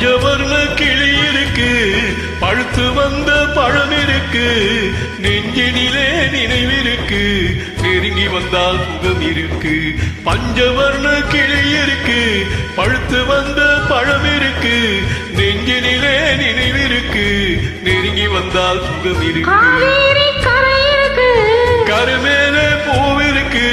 பஞ்சவர்ண கிளி இருக்கு, பழுத்து வந்த பழம் இருக்கு, நெஞ்சினிலே நினைவிருக்கு, நெருங்கி வந்தால் சுகம் இருக்கு. பஞ்சவர்ண கிளி இருக்கு, பழுத்து வந்த பழம் இருக்கு, நெஞ்சினிலே நினைவிருக்கு, நெருங்கி வந்தால் சுகம் இருக்கு. கருமேலே பூவிருக்கு,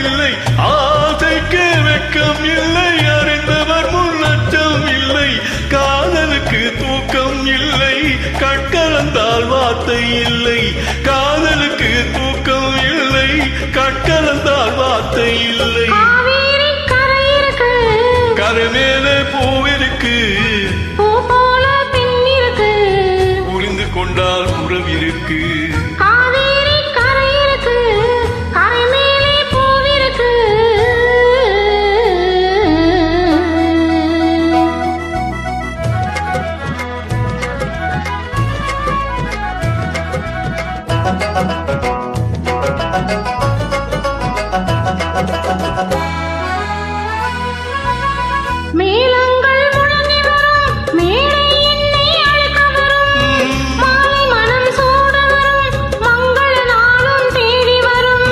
இல்லை ஆசைக்கு வெட்கம் இல்லை, அறிந்தவர் முன் அச்சம் இல்லை, காதலுக்கு தூக்கம் இல்லை, கற்கலந்தால் வார்த்தை இல்லை, காதலுக்கு தூக்கம் இல்லை, கற்கலந்தால் வார்த்தை இல்லை. கரைமேலே பூவிருக்கு, புரிந்து கொண்டால் உறவிருக்கு. மேளங்கள் முழங்கி வரும், மேடை என்னை அழைக்க வரும், மாலை மனம் சூட வரும், மங்கள நாளும் தேடி வரும்.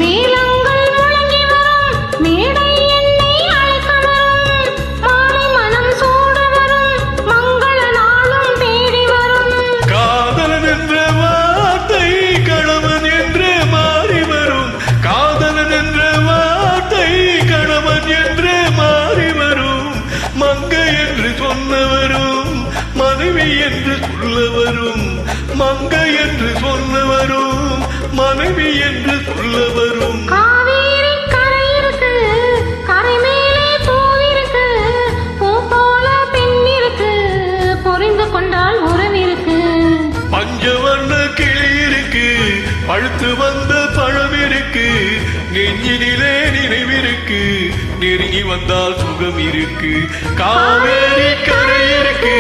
மேளங்கள் முழங்கி வரும், மேடை என்னை அழைக்க வரும், மாலை மனம் சூட வரும், மங்கள நாளும் தேடி வரும். காதலன் என்ற வார்த்தை கணவன் என்று மாறி வரும், காதலன் என்ற வார்த்தை கணவன் என்று மாறி வரும், மங்கை என்று சொன்னவரும் மனைவி என்று சொல்லவரும், மங்கை என்று சொன்னவரும் மனைவி என்று சொல்லவரும். காவேரி கரை இருக்கு, கரை மேலே பூவிருக்கு, பூ போல பெண் இருக்கு, புரிந்து கொண்டால் உறவிருக்கு. பஞ்சவர்ண கிளி இருக்கு, பழுத்து வந்த பழம் இருக்கு, நெஞ்சினிலே நினைவிருக்கு, நெருங்கி வந்தால் சுகம் இருக்கு. காவேரி கரை இருக்கு.